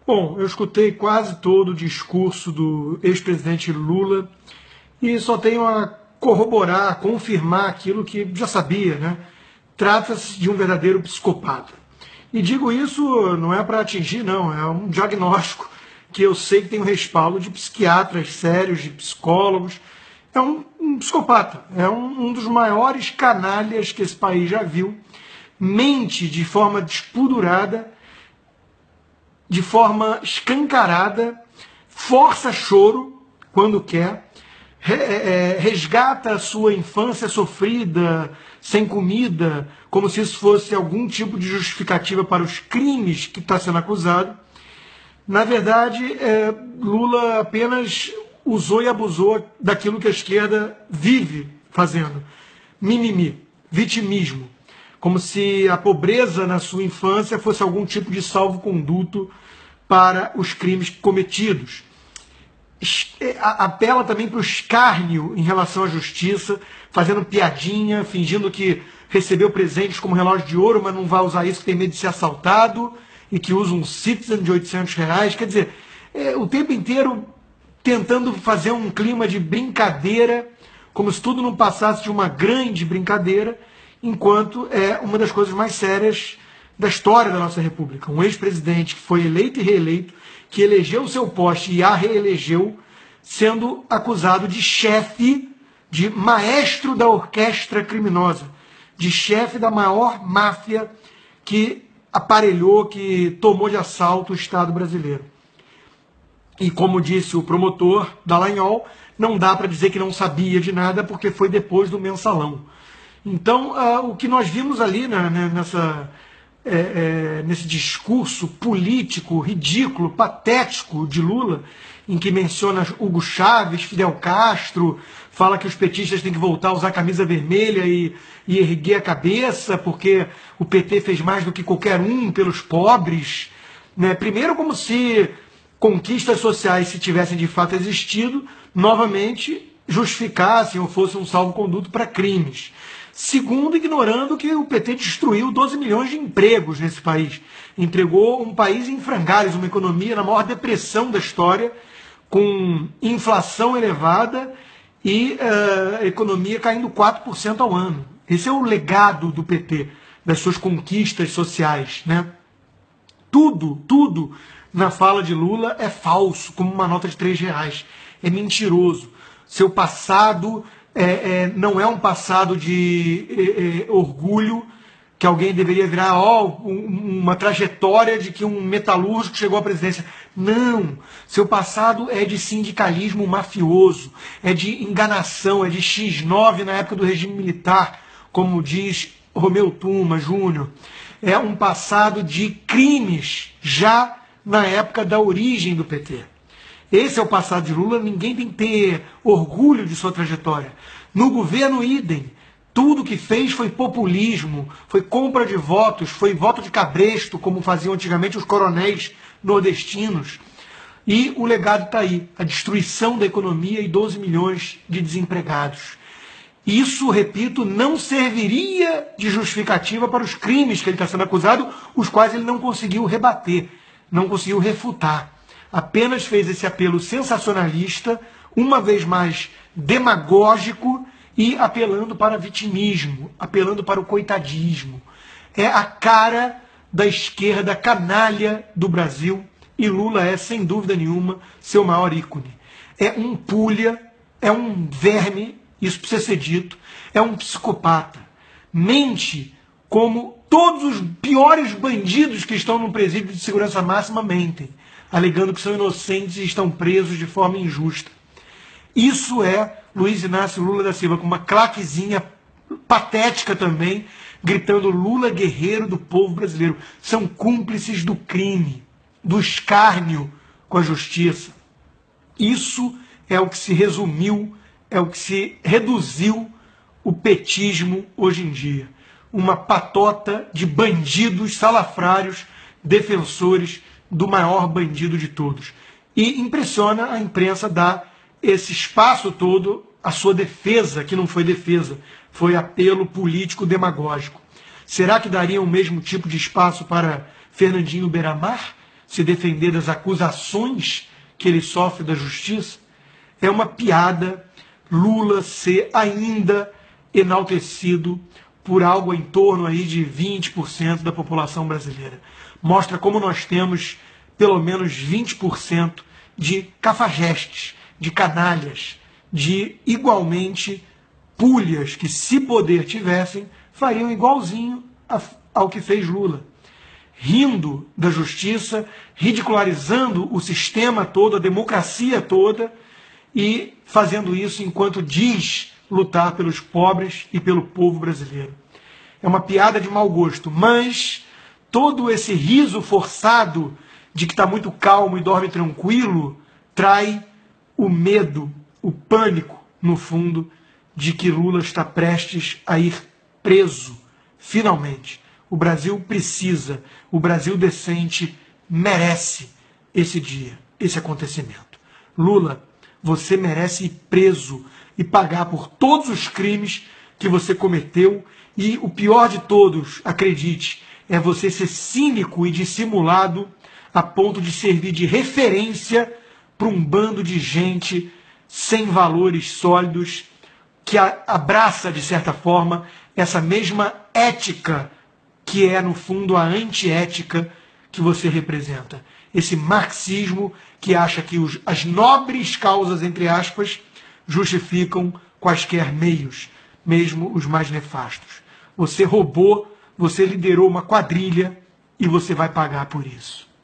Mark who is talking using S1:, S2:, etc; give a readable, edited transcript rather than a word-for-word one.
S1: Bom, eu escutei quase todo o discurso do ex-presidente Lula e só tenho a corroborar, a confirmar aquilo que já sabia, né? Trata-se de um verdadeiro psicopata. E digo isso não é para atingir, não, é um diagnóstico que eu sei que tem o respaldo de psiquiatras sérios, de psicólogos. É um psicopata, é um dos maiores canalhas que esse país já viu. Mente de forma despudorada, de forma escancarada, força choro quando quer, resgata a sua infância sofrida, sem comida, como se isso fosse algum tipo de justificativa para os crimes que está sendo acusado. Na verdade, Lula apenas usou e abusou daquilo que a esquerda vive fazendo. Mimimi, vitimismo. Como se a pobreza na sua infância fosse algum tipo de salvo-conduto para os crimes cometidos. Apela também para o escárnio em relação à justiça, fazendo piadinha, fingindo que recebeu presentes como relógio de ouro, mas não vai usar isso, que tem medo de ser assaltado, e que usa um Citizen de R$ 800. Quer dizer, o tempo inteiro tentando fazer um clima de brincadeira, como se tudo não passasse de uma grande brincadeira, enquanto é uma das coisas mais sérias da história da nossa República. Um ex-presidente que foi eleito e reeleito, que elegeu o seu poste e a reelegeu, sendo acusado de chefe, de maestro da orquestra criminosa, de chefe da maior máfia que aparelhou, que tomou de assalto o Estado brasileiro. E como disse o promotor Dallagnol, não dá para dizer que não sabia de nada, porque foi depois do mensalão. Então, o que nós vimos ali nesse discurso político, ridículo, patético de Lula, em que menciona Hugo Chávez, Fidel Castro, fala que os petistas têm que voltar a usar camisa vermelha e erguer a cabeça, porque o PT fez mais do que qualquer um pelos pobres. Né? Primeiro, como se conquistas sociais, se tivessem de fato existido, novamente justificassem ou fossem um salvo-conduto para crimes. Segundo, ignorando que o PT destruiu 12 milhões de empregos nesse país. Entregou um país em frangalhos, uma economia na maior depressão da história, com inflação elevada e economia caindo 4% ao ano. Esse é o legado do PT, das suas conquistas sociais. Né? Tudo na fala de Lula é falso, como uma nota de R$ 3. É mentiroso. Seu passado não é um passado de orgulho, que alguém deveria virar uma trajetória de que um metalúrgico chegou à presidência. Não. Seu passado é de sindicalismo mafioso, é de enganação, é de X9 na época do regime militar, como diz Romeu Tuma Júnior. É um passado de crimes já na época da origem do PT. Esse é o passado de Lula, ninguém tem que ter orgulho de sua trajetória. No governo, idem. Tudo que fez foi populismo, foi compra de votos, foi voto de cabresto, como faziam antigamente os coronéis nordestinos. E o legado está aí, a destruição da economia e 12 milhões de desempregados. Isso, repito, não serviria de justificativa para os crimes que ele está sendo acusado, os quais ele não conseguiu rebater, não conseguiu refutar. Apenas fez esse apelo sensacionalista, uma vez mais demagógico e apelando para vitimismo, apelando para o coitadismo. É a cara da esquerda canalha do Brasil e Lula é, sem dúvida nenhuma, seu maior ícone. É um pulha, é um verme, isso precisa ser dito, é um psicopata. Mente como todos os piores bandidos que estão no presídio de segurança máxima mentem, alegando que são inocentes e estão presos de forma injusta. Isso é Luiz Inácio Lula da Silva, com uma claquezinha patética também, gritando Lula guerreiro do povo brasileiro. São cúmplices do crime, do escárnio com a justiça. Isso é o que se resumiu, é o que se reduziu o petismo hoje em dia. Uma patota de bandidos salafrários, defensores do maior bandido de todos. E impressiona a imprensa dar esse espaço todo à sua defesa, que não foi defesa, foi apelo político demagógico. Será que daria o mesmo tipo de espaço para Fernandinho Beiramar? se defender das acusações que ele sofre da justiça. É uma piada Lula ser ainda enaltecido por algo em torno aí de 20% da população brasileira. Mostra como nós temos pelo menos 20% de cafajestes, de canalhas, de igualmente pulhas que, se poder tivessem, fariam igualzinho ao que fez Lula. Rindo da justiça, ridicularizando o sistema todo, a democracia toda, e fazendo isso enquanto diz lutar pelos pobres e pelo povo brasileiro. É uma piada de mau gosto, mas todo esse riso forçado de que está muito calmo e dorme tranquilo trai o medo, o pânico, no fundo, de que Lula está prestes a ir preso, finalmente. O Brasil precisa, o Brasil decente merece esse dia, esse acontecimento. Lula, você merece ir preso e pagar por todos os crimes que você cometeu, e o pior de todos, acredite, é você ser cínico e dissimulado a ponto de servir de referência para um bando de gente sem valores sólidos, que abraça, de certa forma, essa mesma ética que é, no fundo, a antiética que você representa. Esse marxismo que acha que as nobres causas, entre aspas, justificam quaisquer meios, mesmo os mais nefastos. Você roubou, você liderou uma quadrilha e você vai pagar por isso.